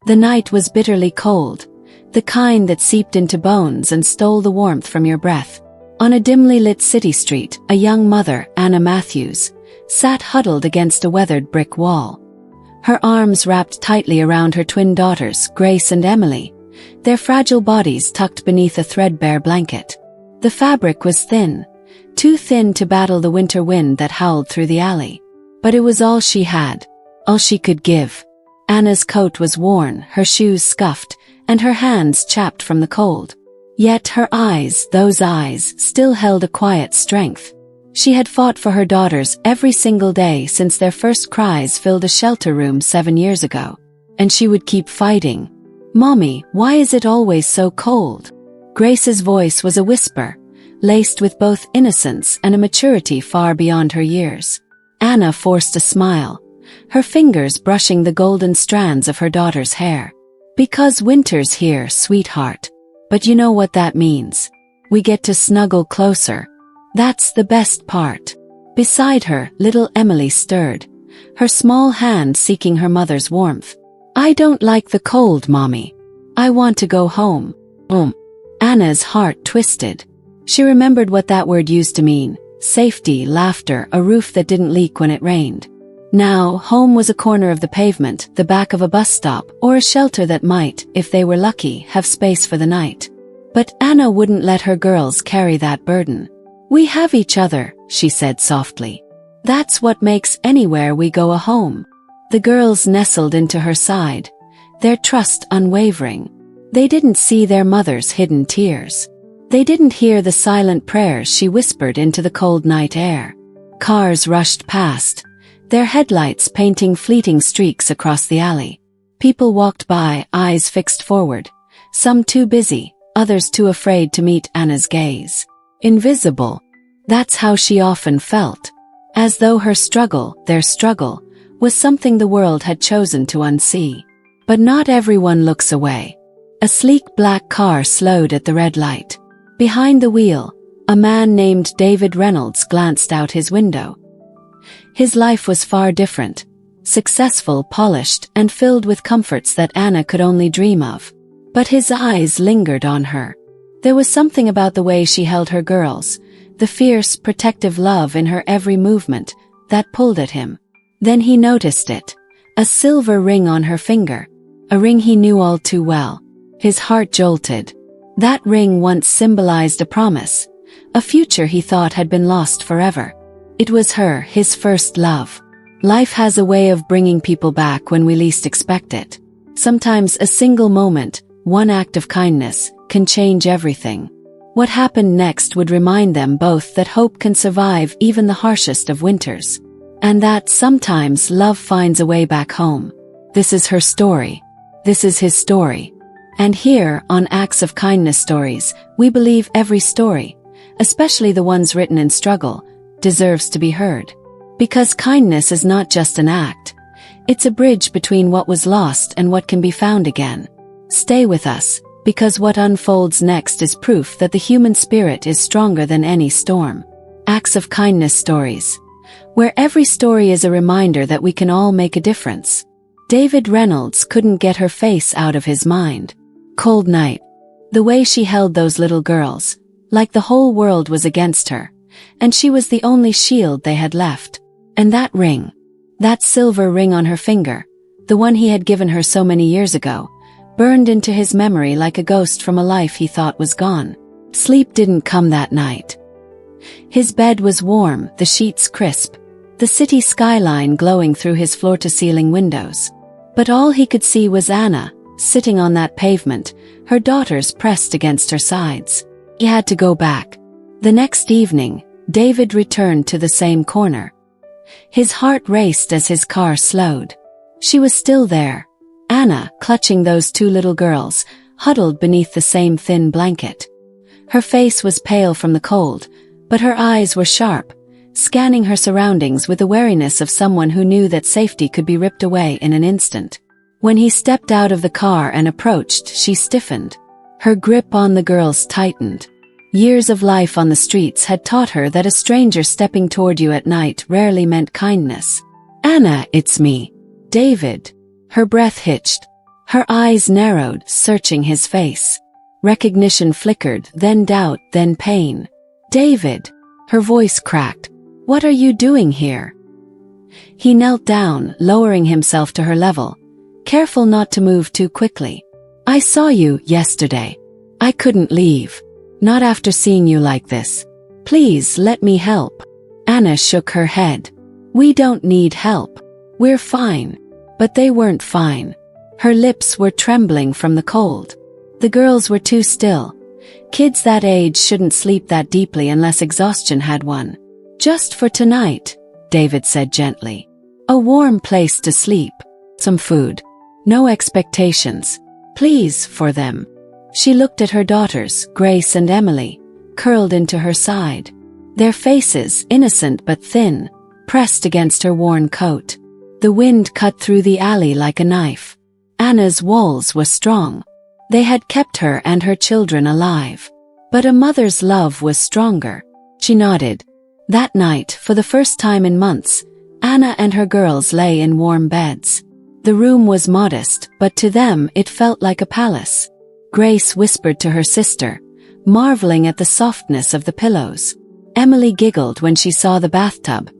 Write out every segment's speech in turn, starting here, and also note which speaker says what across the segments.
Speaker 1: The night was bitterly cold, the kind that seeped into bones and stole the warmth from your breath. On a dimly lit city street, a young mother, Anna Matthews, sat huddled against a weathered brick wall. Her arms wrapped tightly around her twin daughters, Grace and Emily, their fragile bodies tucked beneath a threadbare blanket. The fabric was thin, too thin to battle the winter wind that howled through the alley. But it was all she had, all she could give. Anna's coat was worn, her shoes scuffed, and her hands chapped from the cold. Yet her eyes, those eyes, still held a quiet strength. She had fought for her daughters every single day since their first cries filled a shelter room 7 years ago. And she would keep fighting. "Mommy, why is it always so cold?" Grace's voice was a whisper, laced with both innocence and a maturity far beyond her years. Anna forced a smile, her fingers brushing the golden strands of her daughter's hair. "Because winter's here, sweetheart. But you know what that means. We get to snuggle closer. That's the best part." Beside her, little Emily stirred, her small hand seeking her mother's warmth. "I don't like the cold, Mommy. I want to go home." Anna's heart twisted. She remembered what that word used to mean: safety, laughter, a roof that didn't leak when it rained. Now, home was a corner of the pavement, the back of a bus stop, or a shelter that might, if they were lucky, have space for the night. But Anna wouldn't let her girls carry that burden. "We have each other," she said softly. "That's what makes anywhere we go a home." The girls nestled into her side, their trust unwavering. They didn't see their mother's hidden tears. They didn't hear the silent prayers she whispered into the cold night air. Cars rushed past, their headlights painting fleeting streaks across the alley. People walked by, eyes fixed forward, some too busy, others too afraid to meet Anna's gaze. Invisible. That's how she often felt. As though her struggle, their struggle, was something the world had chosen to unsee. But not everyone looks away. A sleek black car slowed at the red light. Behind the wheel, a man named David Reynolds glanced out his window. His life was far different, successful, polished, and filled with comforts that Anna could only dream of. But his eyes lingered on her. There was something about the way she held her girls, the fierce, protective love in her every movement, that pulled at him. Then he noticed it, a silver ring on her finger, a ring he knew all too well. His heart jolted. That ring once symbolized a promise, a future he thought had been lost forever. It was her, his first love. Life has a way of bringing people back when we least expect it. Sometimes a single moment, one act of kindness, can change everything. What happened next would remind them both that hope can survive even the harshest of winters. And that sometimes love finds a way back home. This is her story. This is his story. And here, on Acts of Kindness Stories, we believe every story, especially the ones written in struggle, deserves to be heard. Because kindness is not just an act. It's a bridge between what was lost and what can be found again. Stay with us, because what unfolds next is proof that the human spirit is stronger than any storm. Acts of Kindness Stories, where every story is a reminder that we can all make a difference. David Reynolds couldn't get her face out of his mind. Cold night. The way she held those little girls, like the whole world was against her, and she was the only shield they had left. And that ring, that silver ring on her finger, the one he had given her so many years ago, burned into his memory like a ghost from a life he thought was gone. Sleep didn't come that night. His bed was warm, the sheets crisp, the city skyline glowing through his floor-to-ceiling windows. But all he could see was Anna, sitting on that pavement, her daughters pressed against her sides. He had to go back. The next evening, David returned to the same corner. His heart raced as his car slowed. She was still there, Anna, clutching those two little girls, huddled beneath the same thin blanket. Her face was pale from the cold, but her eyes were sharp, scanning her surroundings with the wariness of someone who knew that safety could be ripped away in an instant. When he stepped out of the car and approached, she stiffened. Her grip on the girls tightened. Years of life on the streets had taught her that a stranger stepping toward you at night rarely meant kindness. "Anna, it's me. David." Her breath hitched. Her eyes narrowed, searching his face. Recognition flickered, then doubt, then pain. "David!" Her voice cracked. "What are you doing here?" He knelt down, lowering himself to her level, careful not to move too quickly. "I saw you yesterday. I couldn't leave. Not after seeing you like this. Please let me help." Anna shook her head. "We don't need help. We're fine." But they weren't fine. Her lips were trembling from the cold. The girls were too still. Kids that age shouldn't sleep that deeply unless exhaustion had won. "Just for tonight," David said gently. "A warm place to sleep. Some food. No expectations. Please, for them." She looked at her daughters, Grace and Emily, curled into her side. Their faces, innocent but thin, pressed against her worn coat. The wind cut through the alley like a knife. Anna's walls were strong. They had kept her and her children alive. But a mother's love was stronger. She nodded. That night, for the first time in months, Anna and her girls lay in warm beds. The room was modest, but to them it felt like a palace. Grace whispered to her sister, marveling at the softness of the pillows. Emily giggled when she saw the bathtub,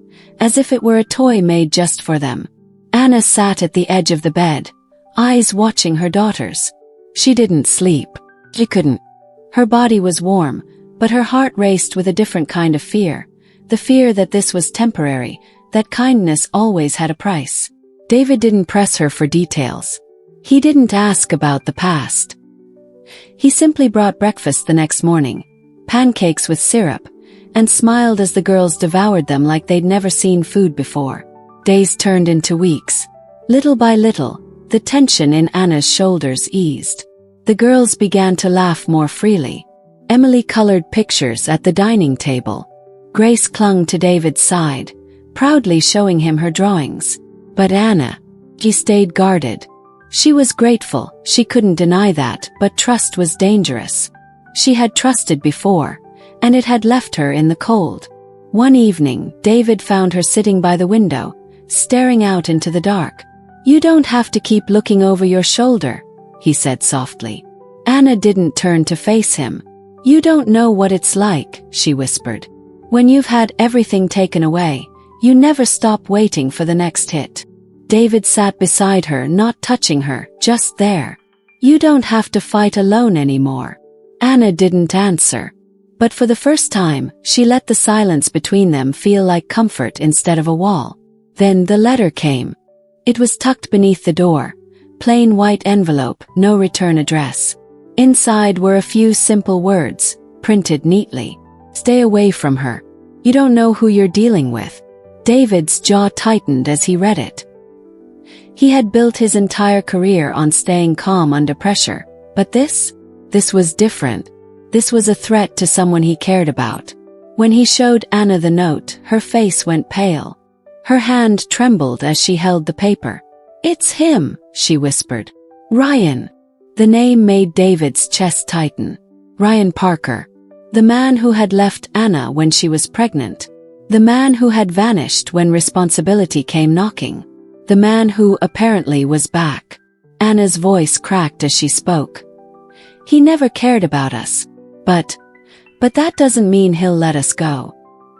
Speaker 1: as if it were a toy made just for them. Anna sat at the edge of the bed, eyes watching her daughters. She didn't sleep. She couldn't. Her body was warm, but her heart raced with a different kind of fear. The fear that this was temporary, that kindness always had a price. David didn't press her for details. He didn't ask about the past. He simply brought breakfast the next morning, pancakes with syrup, and smiled as the girls devoured them like they'd never seen food before. Days turned into weeks. Little by little, the tension in Anna's shoulders eased. The girls began to laugh more freely. Emily colored pictures at the dining table. Grace clung to David's side, proudly showing him her drawings. But Anna, she stayed guarded. She was grateful, she couldn't deny that, but trust was dangerous. She had trusted before, and it had left her in the cold. One evening, David found her sitting by the window, staring out into the dark. "You don't have to keep looking over your shoulder," he said softly. Anna didn't turn to face him. "You don't know what it's like," she whispered. "When you've had everything taken away, you never stop waiting for the next hit." David sat beside her, not touching her, just there. "You don't have to fight alone anymore." Anna didn't answer. But for the first time, she let the silence between them feel like comfort instead of a wall. Then the letter came. It was tucked beneath the door. Plain white envelope, no return address. Inside were a few simple words, printed neatly. "Stay away from her. You don't know who you're dealing with." David's jaw tightened as he read it. He had built his entire career on staying calm under pressure, but this was different. This was a threat to someone he cared about. When he showed Anna the note, her face went pale. Her hand trembled as she held the paper. "It's him," she whispered. "Ryan." The name made David's chest tighten. Ryan Parker. The man who had left Anna when she was pregnant. The man who had vanished when responsibility came knocking. The man who apparently was back. Anna's voice cracked as she spoke. "He never cared about us. But that doesn't mean he'll let us go.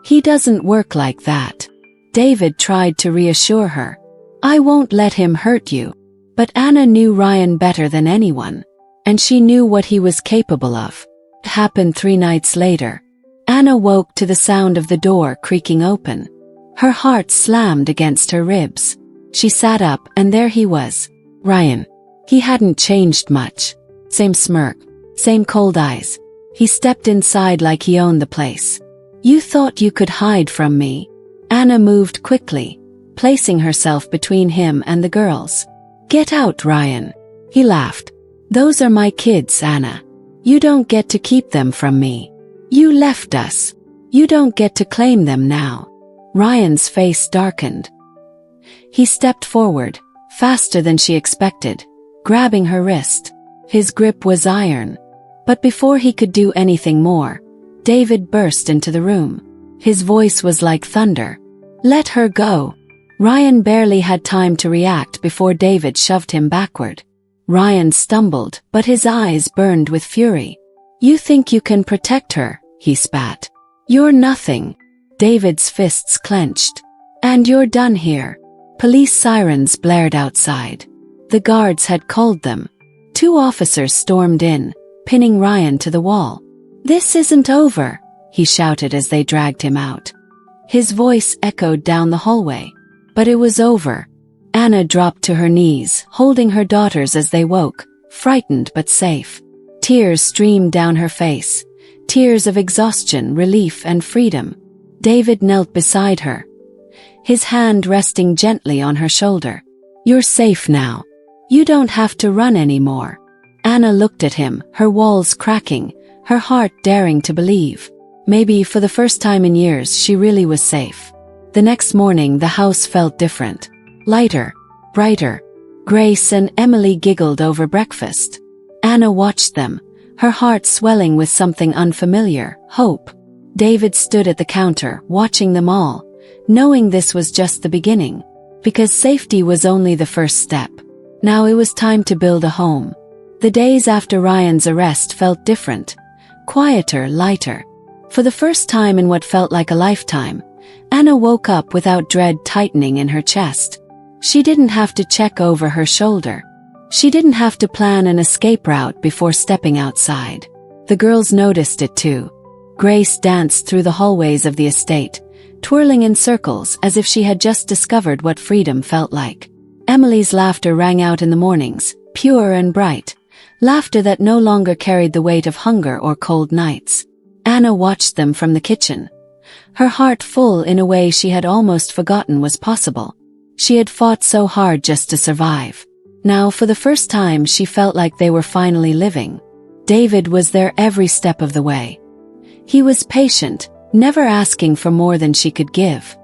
Speaker 1: He doesn't work like that." David tried to reassure her. "I won't let him hurt you." But Anna knew Ryan better than anyone, and she knew what he was capable of. It happened 3 nights later. Anna woke to the sound of the door creaking open. Her heart slammed against her ribs. She sat up, and there he was. Ryan. He hadn't changed much. Same smirk. Same cold eyes. He stepped inside like he owned the place. "You thought you could hide from me." Anna moved quickly, placing herself between him and the girls. "Get out, Ryan." He laughed. "Those are my kids, Anna. You don't get to keep them from me. You left us. You don't get to claim them now." Ryan's face darkened. He stepped forward, faster than she expected, grabbing her wrist. His grip was iron. But before he could do anything more, David burst into the room. His voice was like thunder. "Let her go." Ryan barely had time to react before David shoved him backward. Ryan stumbled, but his eyes burned with fury. "You think you can protect her?" he spat. "You're nothing." David's fists clenched. "And you're done here." Police sirens blared outside. The guards had called them. 2 officers stormed in, pinning Ryan to the wall. "This isn't over," he shouted as they dragged him out. His voice echoed down the hallway. But it was over. Anna dropped to her knees, holding her daughters as they woke, frightened but safe. Tears streamed down her face. Tears of exhaustion, relief, and freedom. David knelt beside her, his hand resting gently on her shoulder. "You're safe now. You don't have to run anymore." Anna looked at him, her walls cracking, her heart daring to believe. Maybe for the first time in years she really was safe. The next morning the house felt different. Lighter, brighter. Grace and Emily giggled over breakfast. Anna watched them, her heart swelling with something unfamiliar, hope. David stood at the counter, watching them all, knowing this was just the beginning. Because safety was only the first step. Now it was time to build a home. The days after Ryan's arrest felt different. Quieter, lighter. For the first time in what felt like a lifetime, Anna woke up without dread tightening in her chest. She didn't have to check over her shoulder. She didn't have to plan an escape route before stepping outside. The girls noticed it too. Grace danced through the hallways of the estate, twirling in circles as if she had just discovered what freedom felt like. Emily's laughter rang out in the mornings, pure and bright, laughter that no longer carried the weight of hunger or cold nights. Anna watched them from the kitchen, her heart full in a way she had almost forgotten was possible. She had fought so hard just to survive. Now for the first time she felt like they were finally living. David was there every step of the way. He was patient, never asking for more than she could give.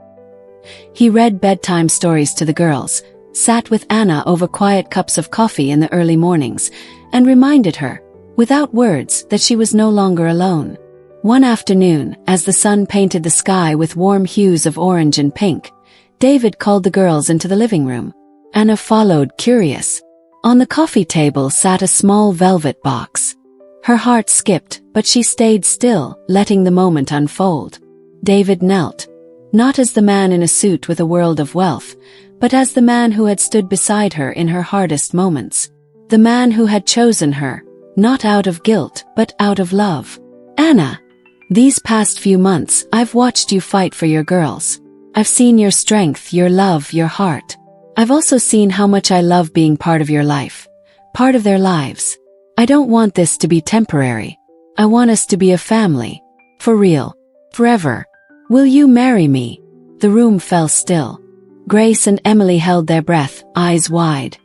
Speaker 1: He read bedtime stories to the girls, sat with Anna over quiet cups of coffee in the early mornings, and reminded her, without words, that she was no longer alone. One afternoon, as the sun painted the sky with warm hues of orange and pink, David called the girls into the living room. Anna followed, curious. On the coffee table sat a small velvet box. Her heart skipped, but she stayed still, letting the moment unfold. David knelt, not as the man in a suit with a world of wealth, but as the man who had stood beside her in her hardest moments. The man who had chosen her, not out of guilt, but out of love. "Anna, these past few months, I've watched you fight for your girls. I've seen your strength, your love, your heart. I've also seen how much I love being part of your life, part of their lives. I don't want this to be temporary. I want us to be a family. For real. Forever. Will you marry me?" The room fell still. Grace and Emily held their breath, eyes wide,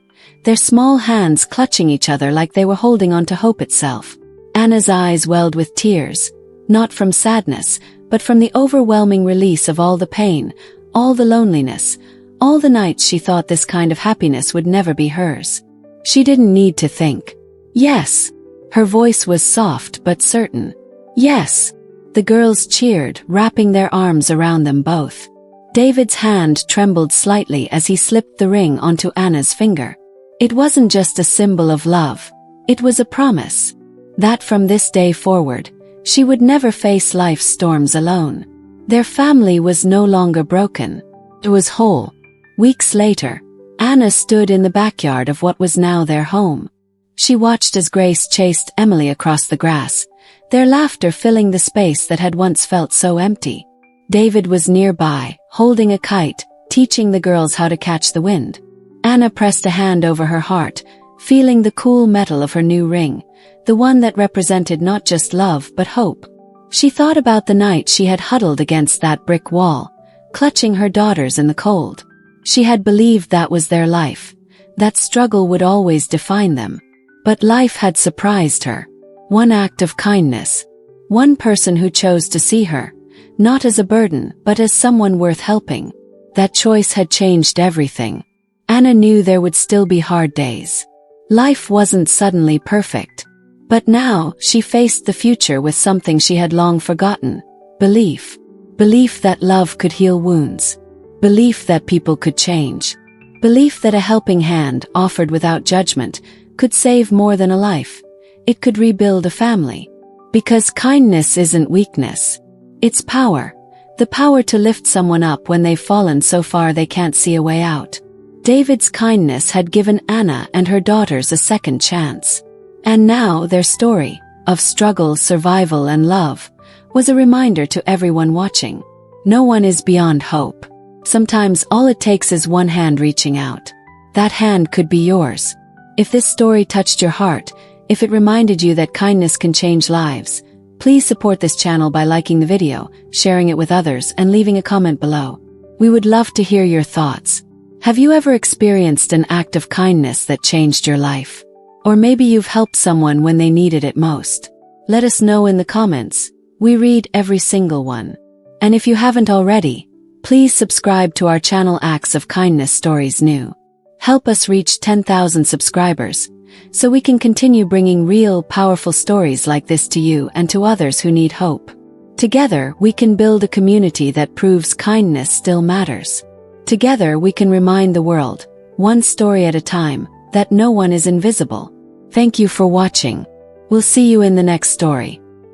Speaker 1: their small hands clutching each other like they were holding on to hope itself. Anna's eyes welled with tears, not from sadness, but from the overwhelming release of all the pain, all the loneliness, all the nights she thought this kind of happiness would never be hers. She didn't need to think. "Yes." Her voice was soft but certain. "Yes." The girls cheered, wrapping their arms around them both. David's hand trembled slightly as he slipped the ring onto Anna's finger. It wasn't just a symbol of love. It was a promise. That from this day forward, she would never face life's storms alone. Their family was no longer broken. It was whole. Weeks later, Anna stood in the backyard of what was now their home. She watched as Grace chased Emily across the grass, their laughter filling the space that had once felt so empty. David was nearby, holding a kite, teaching the girls how to catch the wind. Anna pressed a hand over her heart, feeling the cool metal of her new ring, the one that represented not just love but hope. She thought about the night she had huddled against that brick wall, clutching her daughters in the cold. She had believed that was their life, that struggle would always define them. But life had surprised her. One act of kindness. One person who chose to see her, not as a burden, but as someone worth helping. That choice had changed everything. Anna knew there would still be hard days. Life wasn't suddenly perfect. But now, she faced the future with something she had long forgotten. Belief. Belief that love could heal wounds. Belief that people could change. Belief that a helping hand, offered without judgment, could save more than a life. It could rebuild a family. Because kindness isn't weakness. It's power. The power to lift someone up when they've fallen so far they can't see a way out. David's kindness had given Anna and her daughters a second chance. And now their story, of struggle, survival, and love, was a reminder to everyone watching. No one is beyond hope. Sometimes all it takes is one hand reaching out. That hand could be yours. If this story touched your heart, if it reminded you that kindness can change lives, please support this channel by liking the video, sharing it with others, and leaving a comment below. We would love to hear your thoughts. Have you ever experienced an act of kindness that changed your life? Or maybe you've helped someone when they needed it most. Let us know in the comments. We read every single one. And if you haven't already, please subscribe to our channel Acts of Kindness Stories New. Help us reach 10,000 subscribers, so we can continue bringing real, powerful stories like this to you and to others who need hope. Together, we can build a community that proves kindness still matters. Together, we can remind the world, one story at a time, that no one is invisible. Thank you for watching. We'll see you in the next story.